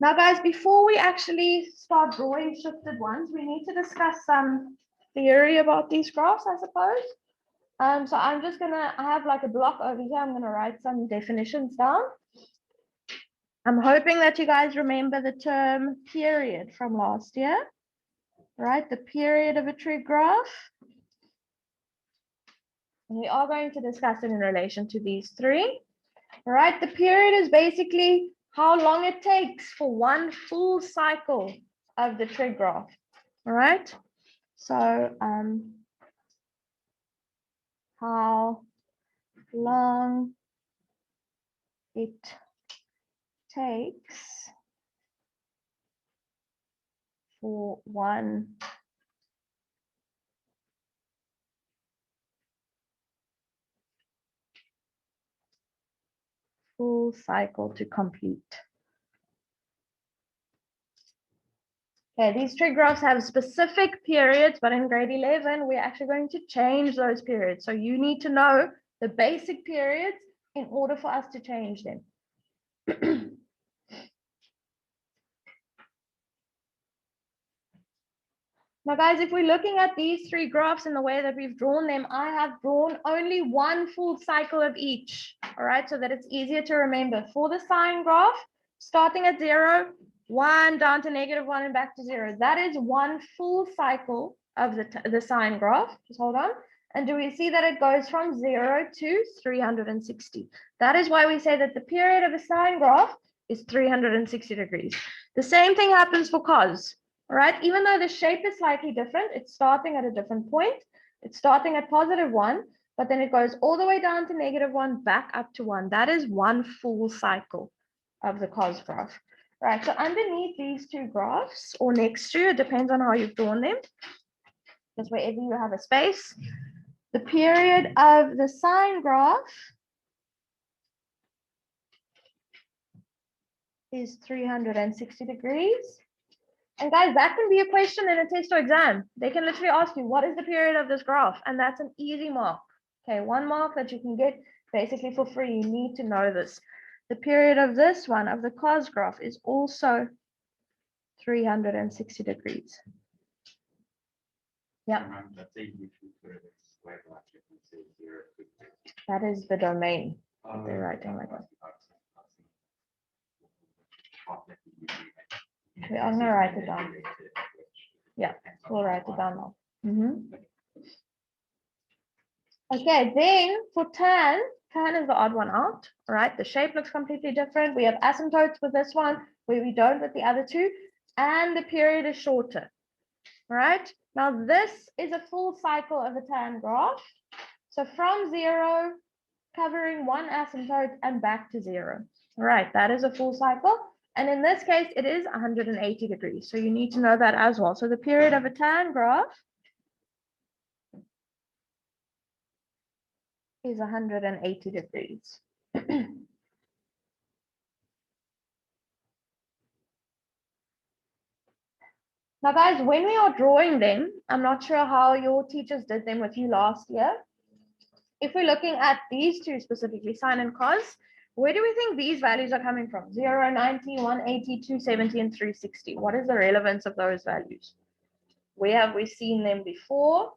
Now, guys, before we actually start drawing shifted ones, we need to discuss some theory about these graphs, I suppose. So I'm just I have like a block over here. I'm gonna write some definitions down. I'm hoping that you guys remember the term period from last year, right? The period of a trig graph. And we are going to discuss it in relation to these three, right? The period is basically how long it takes for one full cycle of the trig graph, all right? So how long it takes for one full cycle to complete. Okay, these trig graphs have specific periods, but in grade 11, we're actually going to change those periods. So you need to know the basic periods in order for us to change them. Now, guys, if we're looking at these three graphs in the way that we've drawn them, I have drawn only one full cycle of each, all right, so that it's easier to remember. For the sine graph, starting at 0, 1 down to -1 and back to 0. That is one full cycle of the sine graph. Just hold on. And do we see that it goes from 0 to 360? That is why we say that the period of a sine graph is 360 degrees. The same thing happens for cos. All right, even though the shape is slightly different, it's starting at a different point. It's starting at +1, but then it goes all the way down to -1, back up to 1. That is one full cycle of the cos graph. Right, so underneath these two graphs, or next to, it depends on how you've drawn them, just wherever you have a space, the period of the sine graph is 360 degrees. And guys, that can be a question in a test or exam. They can literally ask you, what is the period of this graph? And that's an easy mark. Okay, one mark that you can get basically for free. You need to know this. The period of this one, of the cos graph, is also 360 degrees. Yeah. That is the domain. They're writing like that. I'm going to write it down. Yeah, we'll write it down now. Okay, then for tan is the odd one out. All right, the shape looks completely different. We have asymptotes with this one, where we don't with the other two, and the period is shorter. All right, now this is a full cycle of a tan graph. So from 0, covering one asymptote and back to 0. All right, that is a full cycle. And in this case, it is 180 degrees. So you need to know that as well. So the period of a tan graph is 180 degrees. Now, guys, when we are drawing them, I'm not sure how your teachers did them with you last year. If we're looking at these two specifically, sine and cos, where do we think these values are coming from? 0, 90, 180, 270, and 360. What is the relevance of those values? Where have we seen them before?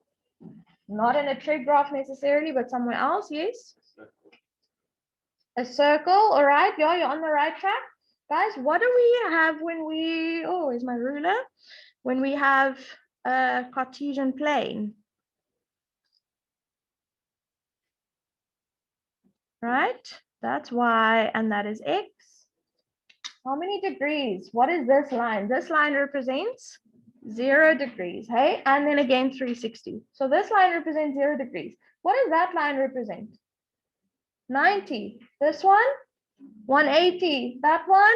Not in a trig graph necessarily, but somewhere else, yes? A circle, all right. Yeah, you're on the right track. Guys, what do we have when we, oh, is my ruler? When we have a Cartesian plane? Right? That's y, and that is x. How many degrees? What is this line? This line represents 0 degrees, hey? And then again, 360. So this line represents 0 degrees. What does that line represent? 90. This one? 180. That one?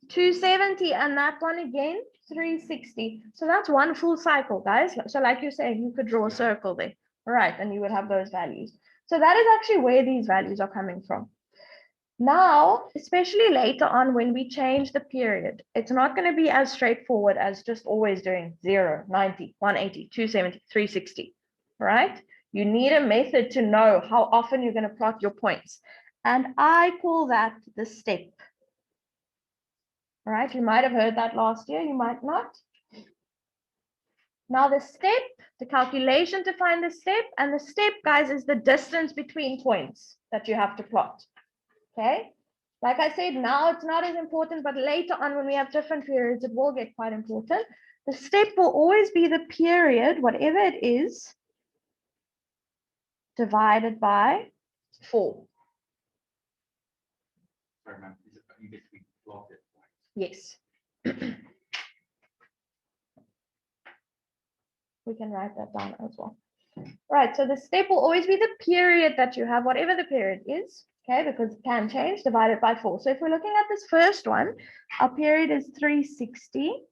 270. And that one again? 360. So that's one full cycle, guys. So like you're saying, you could draw a circle there. All right, and you would have those values. So that is actually where these values are coming from. Now, especially later on when we change the period, it's not going to be as straightforward as just always doing 0, 90, 180, 270, 360, right? You need a method to know how often you're going to plot your points. And I call that the step, All right, you might have heard that last year, you might not. Now the step, the calculation to find the step, and the step, guys, is the distance between points that you have to plot. Okay, like I said, now it's not as important, but later on when we have different periods, it will get quite important. The step will always be the period, whatever it is, divided by 4. Yes. We can write that down as well. Right, so the step will always be the period that you have, whatever the period is, okay, because it can change, divided by 4. So if we're looking at this first one, our period is 360.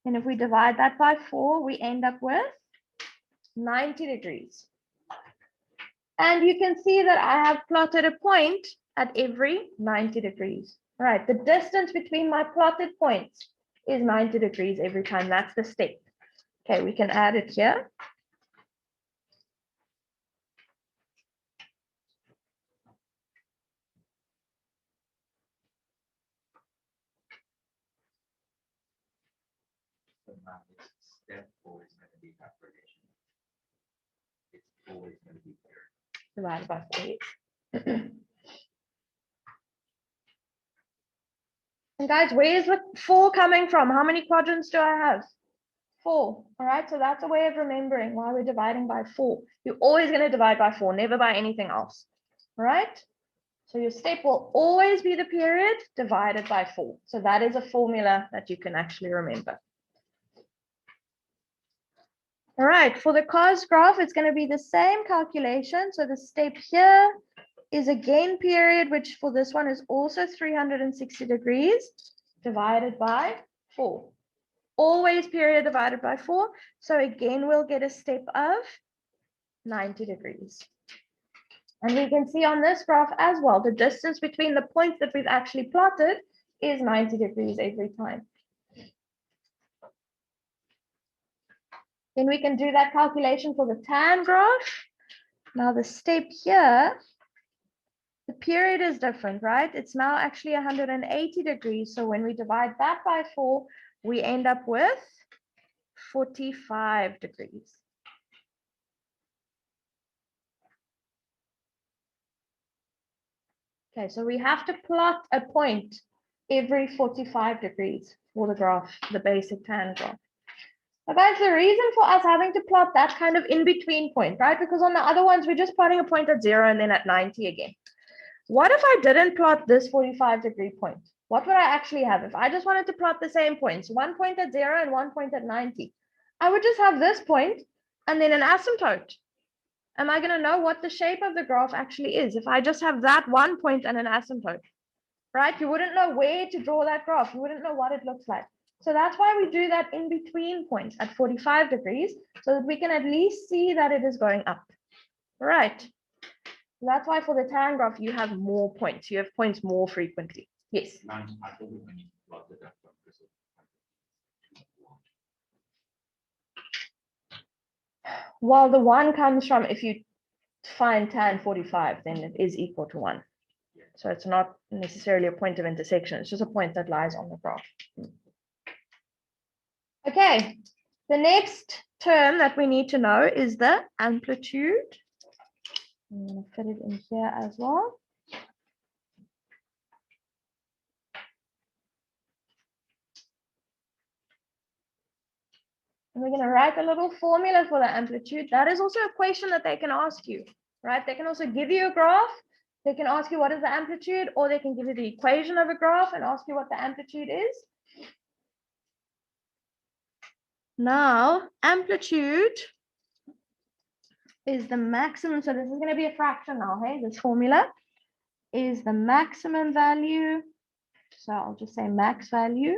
And if we divide that by 4, we end up with 90 degrees. And you can see that I have plotted a point at every 90 degrees. All right, the distance between my plotted points is 90 degrees every time. That's the step. Okay, we can add it here. Step always going to be calculation. It's always going to be here. Divided by 4. And guys, where is the 4 coming from? How many quadrants do I have? 4. All right, so that's a way of remembering why we're dividing by 4. You're always going to divide by 4, never by anything else. All right, so your step will always be the period divided by 4. So that is a formula that you can actually remember. All right, for the cos graph, it's going to be the same calculation. So the step here is again period, which for this one is also 360 degrees divided by 4. Always period divided by 4. So again, we'll get a step of 90 degrees. And we can see on this graph as well, the distance between the points that we've actually plotted is 90 degrees every time. Then we can do that calculation for the tan graph. Now the step here, the period is different, right? It's now actually 180 degrees. So when we divide that by 4, we end up with 45 degrees. Okay, so we have to plot a point every 45 degrees for the graph, the basic tan graph. Now guys, the reason for us having to plot that kind of in-between point, right? Because on the other ones, we're just plotting a point at 0 and then at 90 again. What if I didn't plot this 45-degree point? What would I actually have? If I just wanted to plot the same points, one point at 0 and one point at 90, I would just have this point and then an asymptote. Am I going to know what the shape of the graph actually is if I just have that one point and an asymptote, right? You wouldn't know where to draw that graph. You wouldn't know what it looks like. So that's why we do that in between points at 45 degrees so that we can at least see that it is going up, right? That's why for the tan graph, you have more points. You have points more frequently. Yes. Well, the 1 comes from, if you find tan 45, then it is equal to 1. So it's not necessarily a point of intersection. It's just a point that lies on the graph. Okay. The next term that we need to know is the amplitude. I'm going to fit it in here as well. And we're going to write a little formula for the amplitude. That is also a question that they can ask you, right? They can also give you a graph. They can ask you what is the amplitude, or they can give you the equation of a graph and ask you what the amplitude is. Now, amplitude is the maximum. So this is going to be a fraction now, hey? This formula is the maximum value. So I'll just say max value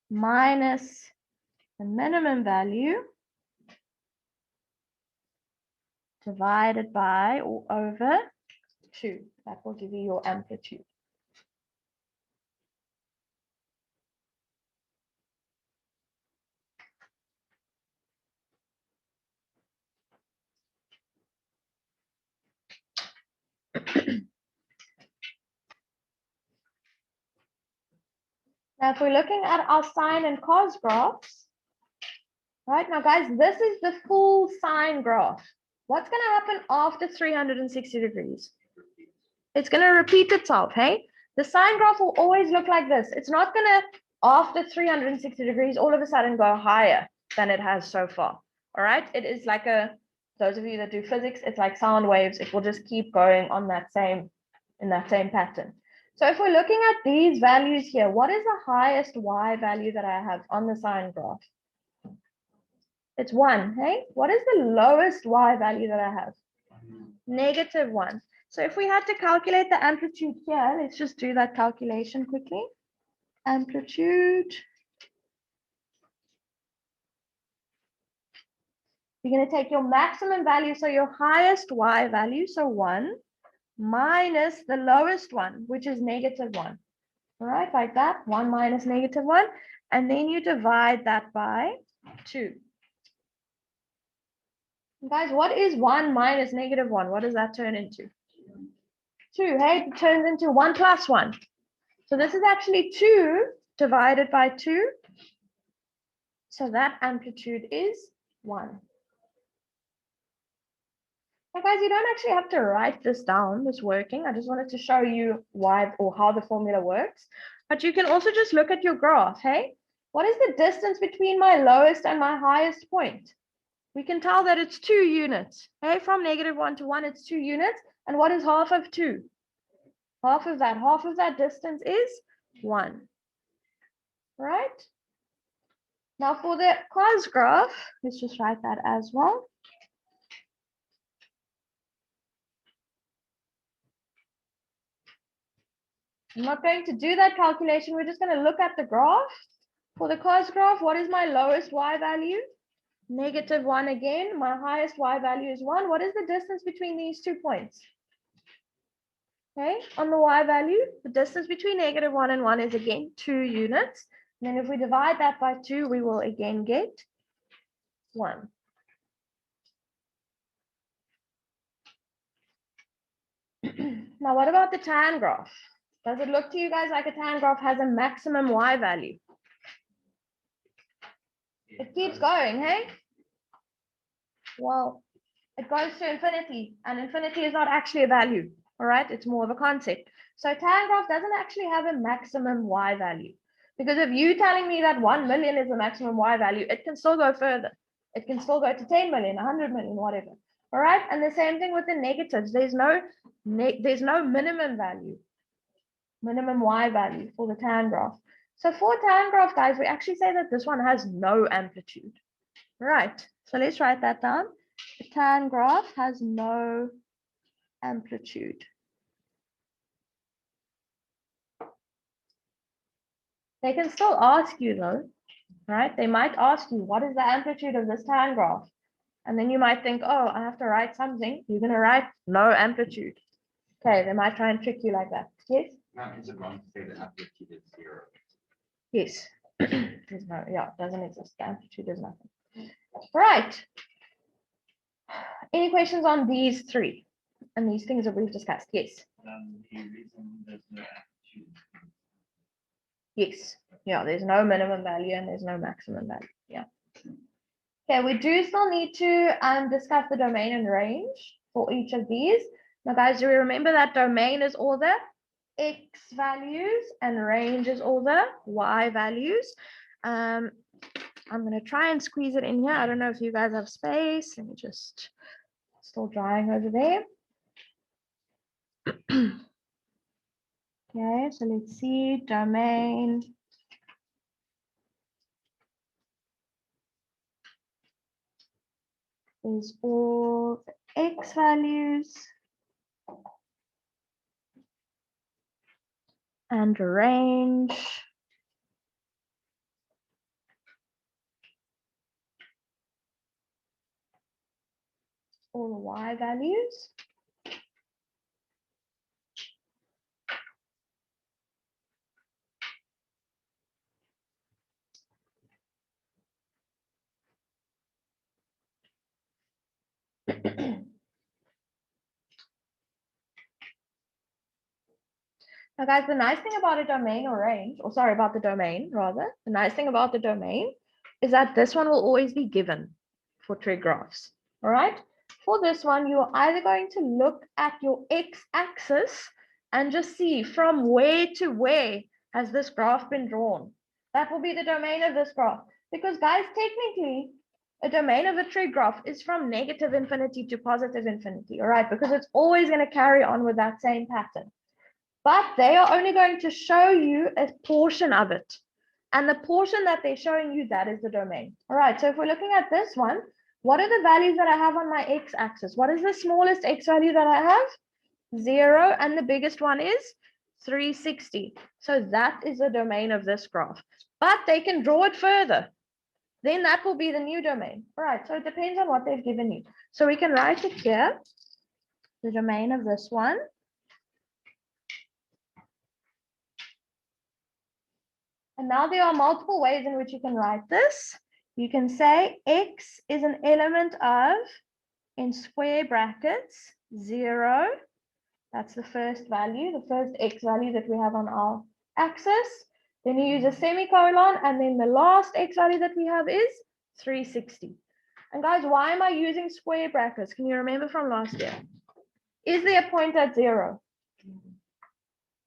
minus the minimum value divided by or over 2. That will give you your amplitude. Now, if we're looking at our sine and cos graphs, right now, guys, this is the full sine graph. What's going to happen after 360 degrees? It's going to repeat itself, hey? The sine graph will always look like this. It's not going to, after 360 degrees, all of a sudden go higher than it has so far, all right? It is like those of you that do physics, it's like sound waves. It will just keep going on in that same pattern. So if we're looking at these values here, what is the highest y value that I have on the sine graph? It's 1, hey? What is the lowest y value that I have? -1. So if we had to calculate the amplitude here, let's just do that calculation quickly. Amplitude. You're going to take your maximum value, so your highest y value, so 1, minus the lowest one, which is -1. All right, like that, 1 minus -1, and then you divide that by 2. Guys, what is 1 minus -1? What does that turn into? 2, hey? It turns into 1 plus 1. So this is actually 2 divided by 2. So that amplitude is 1. Now, guys, you don't actually have to write this down, this working. I just wanted to show you why or how the formula works. But you can also just look at your graph, hey? What is the distance between my lowest and my highest point? We can tell that it's 2 units. Hey, from -1 to 1, it's 2 units. And what is half of 2? Half of that distance is 1. Right? Now for the cos graph, let's just write that as well. I'm not going to do that calculation. We're just going to look at the graph. For the cos graph, what is my lowest y value? -1 again. My highest y value is 1. What is the distance between these 2 points? Okay, on the y value, the distance between -1 and 1 is again 2 units. And then if we divide that by 2, we will again get 1. Now, what about the tan graph? Does it look to you guys like a tan graph has a maximum y value? It keeps going, hey? Well, it goes to infinity, and infinity is not actually a value, all right? It's more of a concept. So tan graph doesn't actually have a maximum y value, because if you telling me that 1 million is the maximum y value, it can still go further. It can still go to 10 million, 100 million, whatever. All right, and the same thing with the negatives. There's no minimum value, minimum y value for the tan graph. So for tan graph, guys, we actually say that this one has no amplitude. Right, so let's write that down. The tan graph has no amplitude. They can still ask you though, right? They might ask you, what is the amplitude of this tan graph? And then you might think, oh, I have to write something. You're going to write no amplitude. Okay, they might try and trick you like that. Yes? Now, is it wrong to say the amplitude is 0? Yes. There's no, yeah, it doesn't exist. The amplitude is nothing. Right. Any questions on these 3 and these things that we've discussed? Yes. The reason there's no amplitude. Yes. Yeah, there's no minimum value and there's no maximum value. Yeah. Okay, we do still need to discuss the domain and range for each of these. Now, guys, do we remember that domain is all the x values and range is all the y values? I'm going to try and squeeze it in here. I don't know if you guys have space. Let me just, still drying over there. Okay, so let's see, domain. Is all the x values and range all the y values. Now, guys, the nice thing about a domain or range, or sorry, about the domain rather, the nice thing about the domain is that this one will always be given for trig graphs. All right. For this one, you're either going to look at your x-axis and just see from where to where has this graph been drawn. That will be the domain of this graph. Because, guys, technically, a domain of a trig graph is from negative infinity to positive infinity. All right, because it's always going to carry on with that same pattern. But they are only going to show you a portion of it. And the portion that they're showing you, that is the domain. All right, so if we're looking at this one, what are the values that I have on my x-axis? What is the smallest x value that I have? 0, and the biggest one is 360. So that is the domain of this graph. But they can draw it further. Then that will be the new domain. All right, so it depends on what they've given you. So we can write it here, the domain of this one. And now there are multiple ways in which you can write this. You can say x is an element of, in square brackets, 0. That's the first value, the first x value that we have on our axis. Then you use a semicolon, and then the last x value that we have is 360. And guys, why am I using square brackets? Can you remember from last year? Is there a point at 0?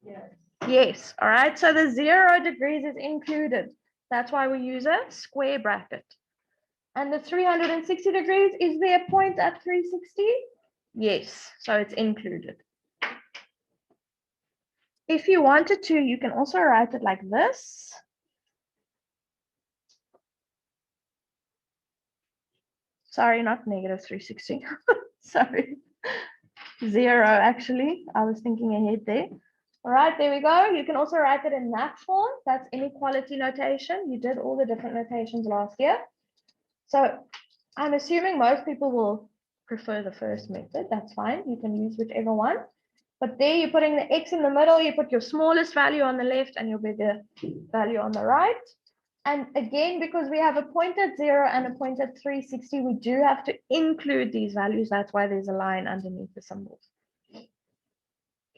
Yes. Yes, all right, so the 0 degrees is included. That's why we use a square bracket. And the 360 degrees, is there a point at 360? Yes, so it's included. If you wanted to, you can also write it like this. Sorry, not negative 360. Sorry, 0 actually. I was thinking ahead there. All right, there we go. You can also write it in that form. That's inequality notation. You did all the different notations last year. So I'm assuming most people will prefer the first method. That's fine. You can use whichever one. But there you're putting the x in the middle. You put your smallest value on the left and your bigger value on the right. And again, because we have a point at 0 and a point at 360, we do have to include these values. That's why there's a line underneath the symbols.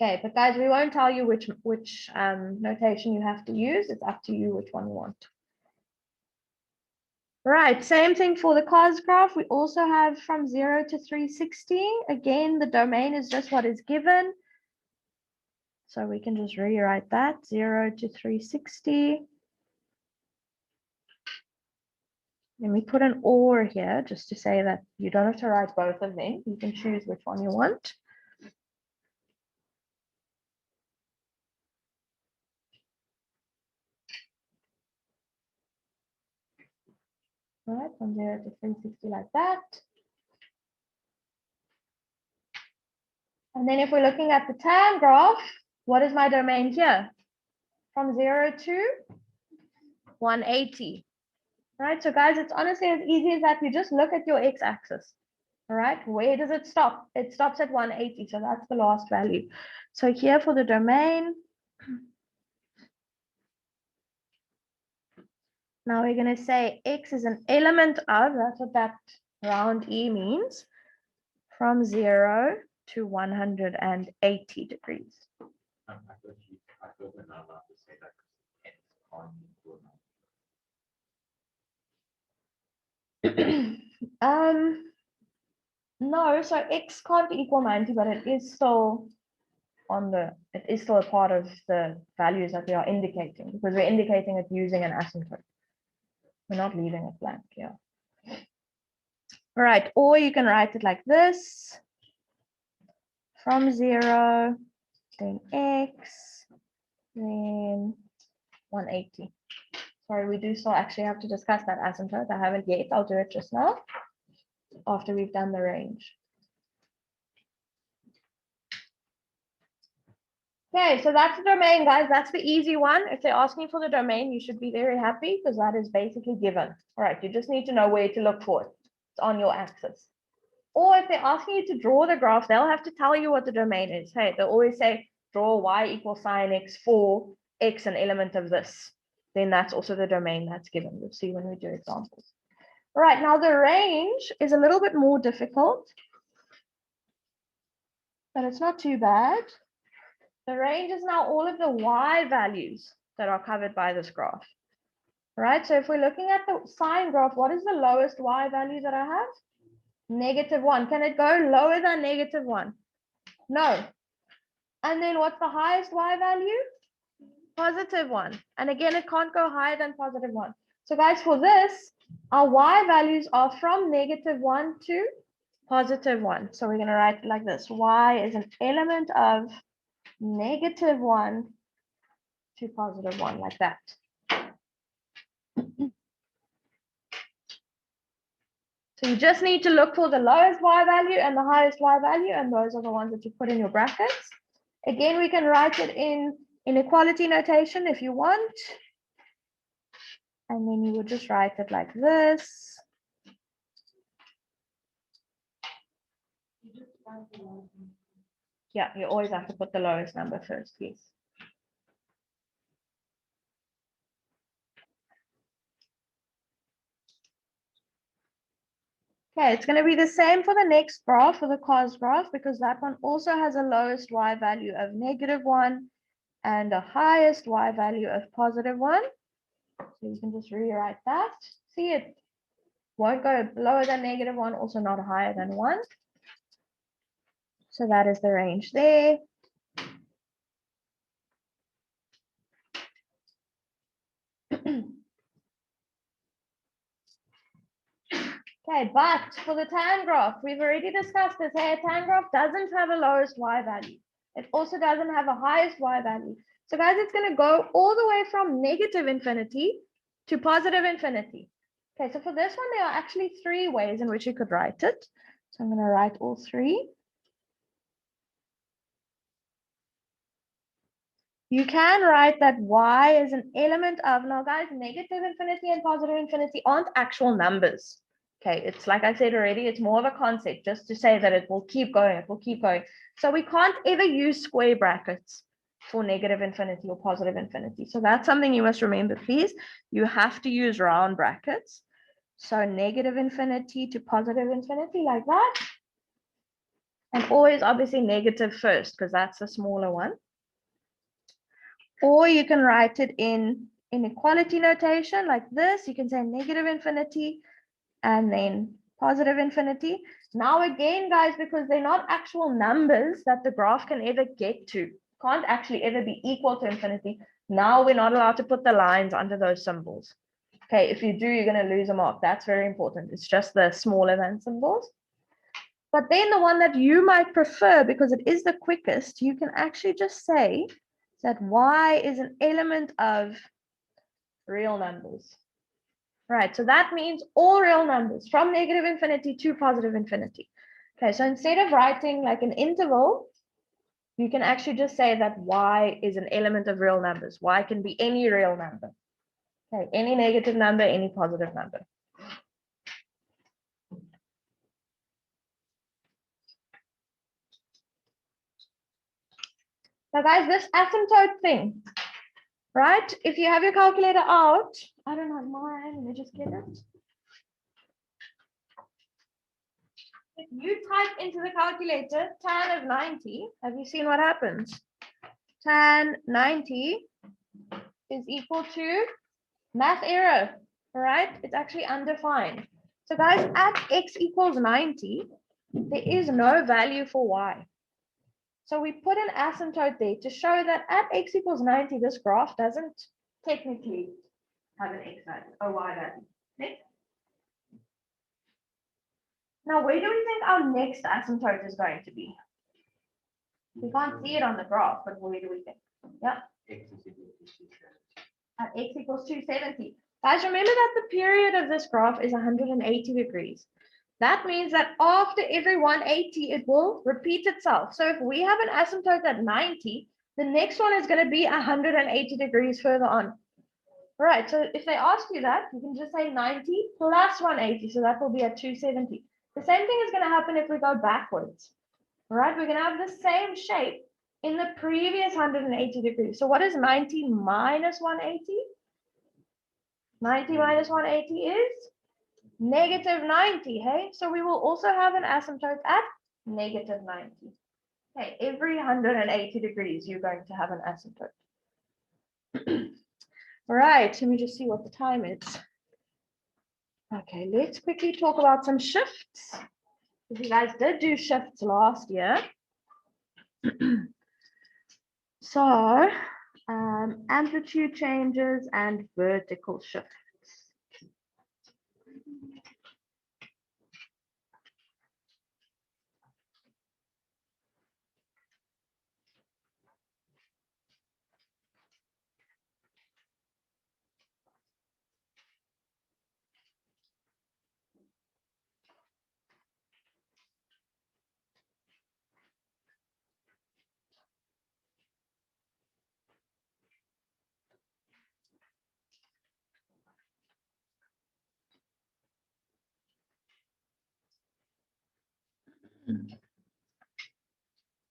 Okay, but guys, we won't tell you which notation you have to use. It's up to you which one you want. Right, same thing for the cos graph. We also have from 0 to 360. Again, the domain is just what is given. So we can just rewrite that, 0 to 360. Then we put an or here just to say that you don't have to write both of them. You can choose which one you want. All right, from 0 to 360 like that. And then if we're looking at the tan graph, what is my domain here? From 0 to 180. All right, so guys, it's honestly as easy as that. You just look at your x-axis. All right, where does it stop? It stops at 180, so that's the last value. So here for the domain, now we're going to say x is an element of, that's what that round E means, from 0 to 180 degrees. I thought we're not allowed to say that x on No, so x can't equal 90, but it is still it is still a part of the values that we are indicating, because we're indicating it using an asymptote. We're not leaving it blank here. All right, or you can write it like this. From 0, then x, then 180. Sorry, we do still actually have to discuss that asymptote. I haven't yet. I'll do it just now after we've done the range. Okay, so that's the domain, guys. That's the easy one. If they're asking for the domain, you should be very happy because that is basically given. All right, you just need to know where to look for it. It's on your axis. Or if they're asking you to draw the graph, they'll have to tell you what the domain is. Hey, they'll always say, draw y equals sine x for x, an element of this. Then that's also the domain that's given. We'll see when we do examples. All right, now the range is a little bit more difficult, but it's not too bad. The range is now all of the y values that are covered by this graph. Right, so if we're looking at the sine graph, what is the lowest y value that I have? -1. Can it go lower than -1? No. And then what's the highest y value? +1. And again, it can't go higher than +1. So guys, for this, our y values are from -1 to +1. So we're going to write it like this. Y is an element of -1 to +1, like that. So you just need to look for the lowest y value and the highest y value, and those are the ones that you put in your brackets. Again, we can write it in inequality notation if you want. And then you would just write it like this. Yeah, you always have to put the lowest number first, please. Okay, it's going to be the same for the next graph, for the cos graph, because that one also has a lowest y value of -1 and a highest y value of +1. So you can just rewrite that. See, it won't go lower than -1, also not higher than 1. So that is the range there. Okay, but for the tan graph, we've already discussed this. Hey, a tan graph doesn't have a lowest y value. It also doesn't have a highest y value. So guys, it's going to go all the way from -infinity to +infinity. Okay, so for this one, there are actually 3 ways in which you could write it. So I'm going to write all 3. You can write that y is an element of, now guys, -infinity and +infinity aren't actual numbers. Okay, it's like I said already, it's more of a concept just to say that it will keep going, it will keep going. So we can't ever use square brackets for -infinity or +infinity. So that's something you must remember, please. You have to use round brackets. So -infinity to +infinity like that. And always obviously negative first, because that's the smaller one. Or you can write it in inequality notation like this. You can say -infinity and then +infinity. Now again, guys, because they're not actual numbers that the graph can ever get to, can't actually ever be equal to infinity. Now we're not allowed to put the lines under those symbols. Okay, if you do, you're going to lose a mark. That's very important. It's just the smaller than symbols. But then the one that you might prefer, because it is the quickest, you can actually just say that y is an element of real numbers. Right, so that means all real numbers from -infinity to +infinity. Okay, so instead of writing like an interval, you can actually just say that y is an element of real numbers. Y can be any real number. Okay, any negative number, any positive number. Now guys, this asymptote thing, right? If you have your calculator out, I don't have mine, let me just get it. If you type into the calculator tan of 90, have you seen what happens? Tan 90 is equal to math error, right? It's actually undefined. So guys, at x equals 90, there is no value for y. So we put an asymptote there to show that at x equals 90, this graph doesn't technically have an x value or y value. Next. Now, where do we think our next asymptote is going to be? We can't see it on the graph, but where do we think? Yeah. At x equals 270. Guys, remember that the period of this graph is 180 degrees. That means that after every 180, it will repeat itself. So if we have an asymptote at 90, the next one is going to be 180 degrees further on. All right, so if they ask you that, you can just say 90 plus 180. So that will be at 270. The same thing is going to happen if we go backwards. All right, we're going to have the same shape in the previous 180 degrees. So what is 90 minus 180? 90 minus 180 is -90, hey? So we will also have an asymptote at -90. Okay, every 180 degrees, you're going to have an asymptote. All right, let me just see what the time is. Okay, let's quickly talk about some shifts. You guys did do shifts last year. So, amplitude changes and vertical shifts.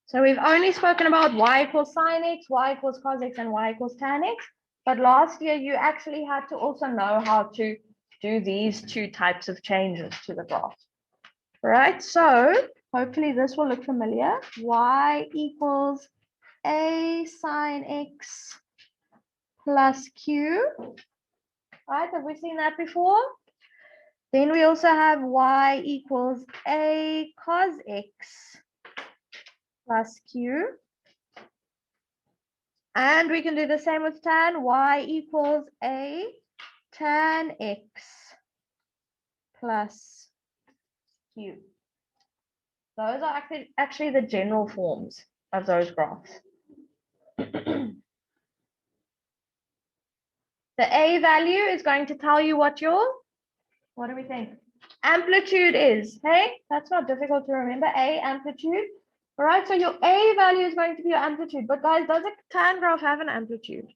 So we've only spoken about y equals sine x, y equals cos x, and y equals tan x. But last year, you actually had to also know how to do these two types of changes to the graph. Right, so hopefully this will look familiar. Y equals a sine x plus q. Right, have we seen that before? Then we also have y equals a cos x plus q. And we can do the same with tan. Y equals a tan x plus q. Those are actually the general forms of those graphs. The a value is going to tell you what do we think? Amplitude is. Hey, that's not difficult to remember. A, amplitude. All right, so your a value is going to be your amplitude. But guys, does a tan graph have an amplitude?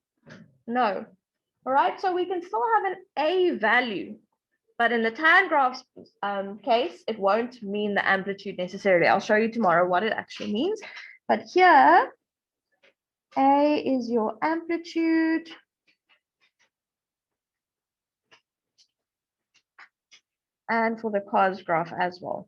No. All right, so we can still have an a value. But in the tan graphs case, it won't mean the amplitude necessarily. I'll show you tomorrow what it actually means. But here, A is your amplitude. And for the cos graph as well.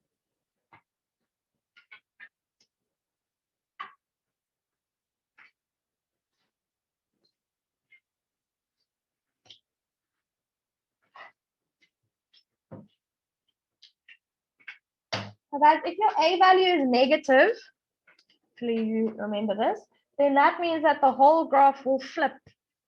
So guys, if your a value is negative, hopefully you remember this, then that means that the whole graph will flip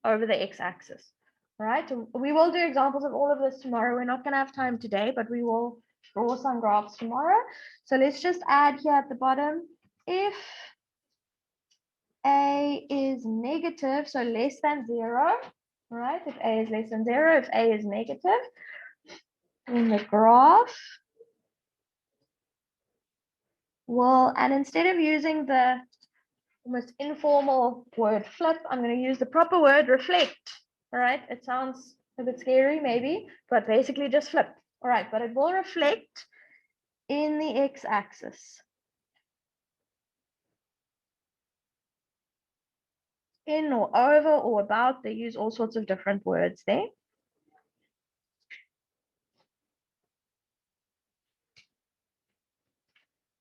over the x-axis. All right, we will do examples of all of this tomorrow. We're not going to have time today, but we will draw some graphs tomorrow. So let's just add here at the bottom, if a is negative, so less than 0, all right, if a is less than 0, if a is negative, then the graph will, and instead of using the almost informal word flip, I'm going to use the proper word reflect. All right, it sounds a bit scary maybe, but basically just flip. All right, but it will reflect in the x-axis. In or over or about, they use all sorts of different words there.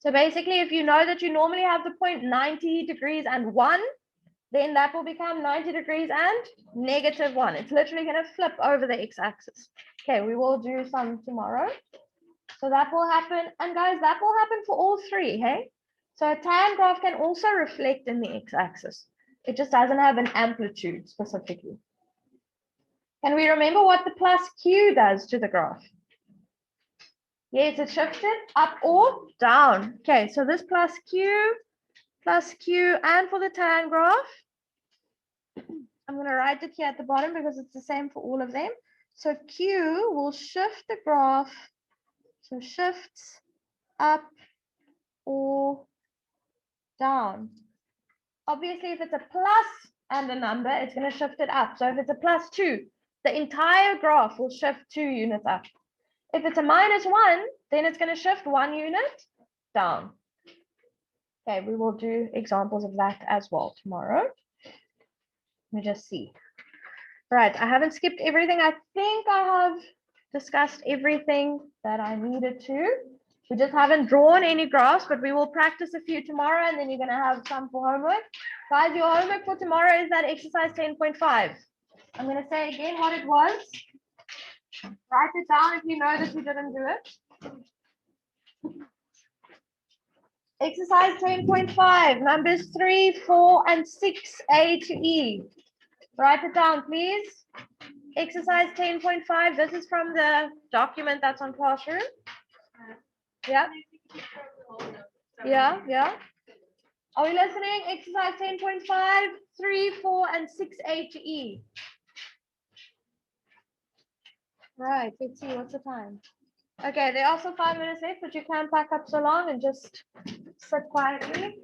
So basically, if you know that you normally have the point 90 degrees and 1, then that will become 90 degrees and negative 1. It's literally going to flip over the x-axis. Okay, we will do some tomorrow. So that will happen. And guys, that will happen for all three, hey? So a tan graph can also reflect in the x-axis. It just doesn't have an amplitude specifically. Can we remember what the plus q does to the graph? Yes, it shifts it up or down. Okay, so this plus q, and for the tan graph, I'm going to write it here at the bottom because it's the same for all of them. So q will shift the graph, so shifts up or down. Obviously, if it's a plus and a number, it's going to shift it up. So if it's a plus 2, the entire graph will shift 2 units up. If it's a minus 1, then it's going to shift 1 unit down. Okay, we will do examples of that as well tomorrow. Let me just see. Right, I haven't skipped everything. I think I have discussed everything that I needed to. We just haven't drawn any graphs, but we will practice a few tomorrow, and then you're going to have some for homework. Guys, your homework for tomorrow is that exercise 10.5. I'm going to say again what it was. Write it down if you know that you didn't do it. Exercise 10.5, numbers 3, 4, and 6A to E. Write it down, please. Exercise 10.5, this is from the document that's on Classroom. Yeah. Yeah, yeah. Are we listening? Exercise 10.5, 3, 4, and 6A to E. Right, let's see, what's the time? Okay, there are also 5 minutes left, but you can pack up so long and just sit quietly.